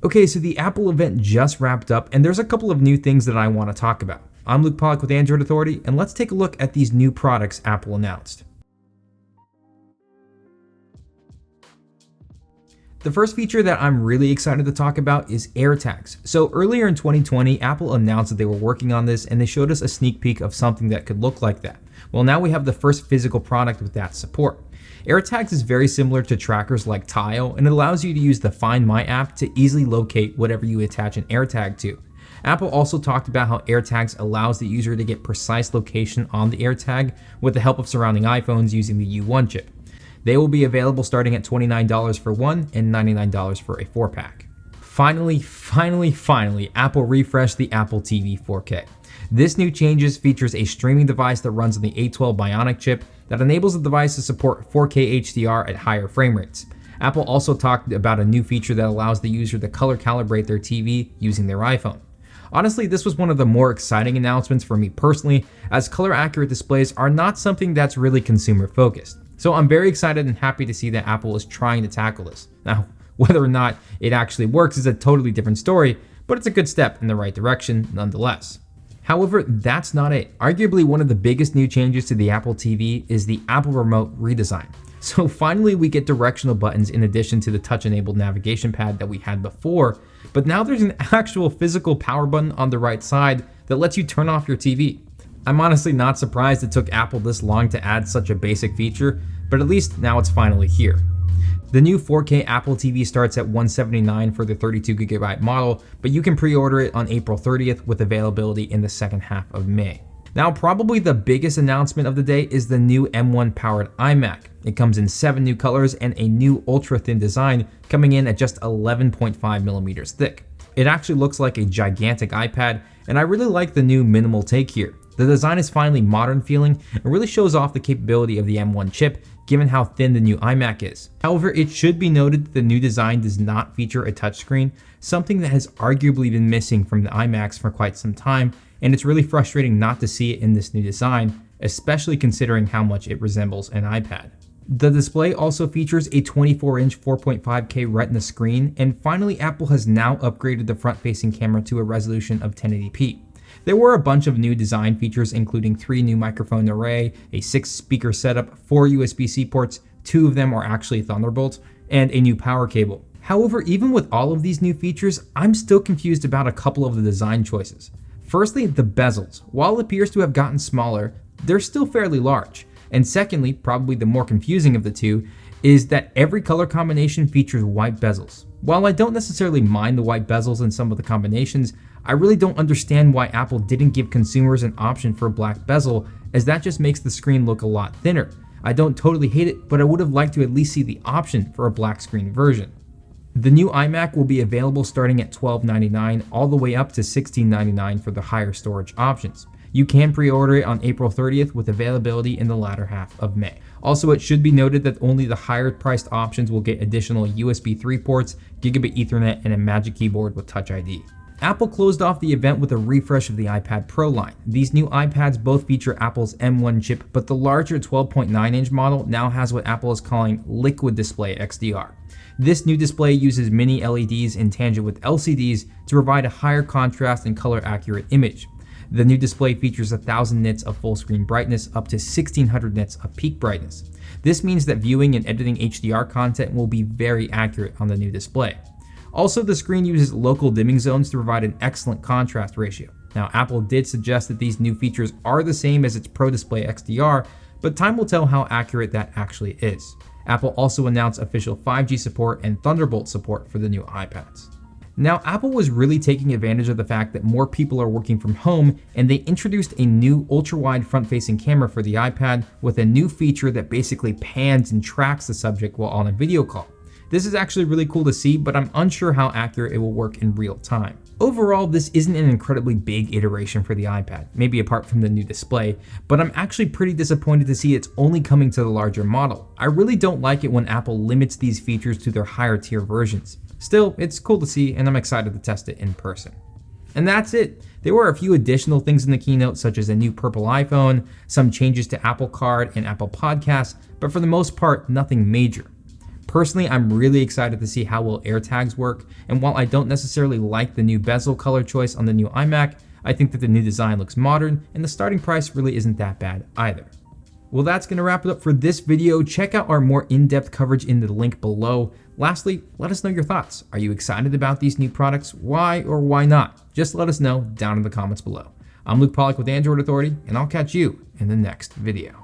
Okay, so the Apple event just wrapped up, and there's a couple of new things that I want to talk about. I'm Luke Pollock with Android Authority, and let's take a look at these new products Apple announced. The first feature that I'm really excited to talk about is AirTags. So earlier in 2020, Apple announced that they were working on this, and they showed us a sneak peek of something that could look like that. Well, now we have the first physical product with that support. AirTags is very similar to trackers like Tile, and it allows you to use the Find My app to easily locate whatever you attach an AirTag to. Apple also talked about how AirTags allows the user to get precise location on the AirTag with the help of surrounding iPhones using the U1 chip. They will be available starting at $29 for one and $99 for a 4-pack. Finally, Apple refreshed the Apple TV 4K. This new changes features a streaming device that runs on the A12 Bionic chip that enables the device to support 4K HDR at higher frame rates. Apple also talked about a new feature that allows the user to color calibrate their TV using their iPhone. Honestly, this was one of the more exciting announcements for me personally, as color accurate displays are not something that's really consumer focused. So I'm very excited and happy to see that Apple is trying to tackle this. Now, whether or not it actually works is a totally different story, but it's a good step in the right direction nonetheless. However, that's not it. Arguably one of the biggest new changes to the Apple TV is the Apple Remote redesign. So finally we get directional buttons in addition to the touch-enabled navigation pad that we had before, but now there's an actual physical power button on the right side that lets you turn off your TV. I'm honestly not surprised it took Apple this long to add such a basic feature, but at least now it's finally here. The new 4K Apple TV starts at $179 for the 32GB model, but you can pre-order it on April 30th with availability in the second half of May. Now, probably the biggest announcement of the day is the new M1 powered iMac. It comes in 7 new colors and a new ultra-thin design coming in at just 11.5 millimeters thick. It actually looks like a gigantic iPad, and I really like the new minimal take here. The design is finally modern feeling and really shows off the capability of the M1 chip, given how thin the new iMac is. However, it should be noted that the new design does not feature a touchscreen, something that has arguably been missing from the iMacs for quite some time, and it's really frustrating not to see it in this new design, especially considering how much it resembles an iPad. The display also features a 24-inch 4.5K Retina screen, and finally Apple has now upgraded the front-facing camera to a resolution of 1080p. There were a bunch of new design features including 3 new microphone array, a 6-speaker setup, 4 USB-C ports, 2 of them are actually Thunderbolts, and a new power cable. However, even with all of these new features, I'm still confused about a couple of the design choices. Firstly, the bezels. While it appears to have gotten smaller, they're still fairly large. And secondly, probably the more confusing of the two, is that every color combination features white bezels. While I don't necessarily mind the white bezels in some of the combinations, I really don't understand why Apple didn't give consumers an option for a black bezel, as that just makes the screen look a lot thinner. I don't totally hate it, but I would have liked to at least see the option for a black screen version. The new iMac will be available starting at $1299 all the way up to $1699 for the higher storage options. You can pre-order it on April 30th with availability in the latter half of May. Also, it should be noted that only the higher priced options will get additional USB 3 ports, gigabit Ethernet, and a Magic Keyboard with Touch ID. Apple closed off the event with a refresh of the iPad Pro line. These new iPads both feature Apple's M1 chip, but the larger 12.9-inch model now has what Apple is calling Liquid Display XDR. This new display uses mini LEDs in tandem with LCDs to provide a higher contrast and color accurate image. The new display features 1000 nits of full screen brightness up to 1600 nits of peak brightness. This means that viewing and editing HDR content will be very accurate on the new display. Also, the screen uses local dimming zones to provide an excellent contrast ratio. Now, Apple did suggest that these new features are the same as its Pro Display XDR, but time will tell how accurate that actually is. Apple also announced official 5G support and Thunderbolt support for the new iPads. Now, Apple was really taking advantage of the fact that more people are working from home, and they introduced a new ultra-wide front-facing camera for the iPad with a new feature that basically pans and tracks the subject while on a video call. This is actually really cool to see, but I'm unsure how accurate it will work in real time. Overall, this isn't an incredibly big iteration for the iPad, maybe apart from the new display, but I'm actually pretty disappointed to see it's only coming to the larger model. I really don't like it when Apple limits these features to their higher tier versions. Still, it's cool to see, and I'm excited to test it in person. And that's it. There were a few additional things in the keynote, such as a new purple iPhone, some changes to Apple Card and Apple Podcasts, but for the most part, nothing major. Personally, I'm really excited to see how well AirTags work, and while I don't necessarily like the new bezel color choice on the new iMac, I think that the new design looks modern, and the starting price really isn't that bad either. Well, that's going to wrap it up for this video. Check out our more in-depth coverage in the link below. Lastly, let us know your thoughts. Are you excited about these new products? Why or why not? Just let us know down in the comments below. I'm Luke Pollock with Android Authority, and I'll catch you in the next video.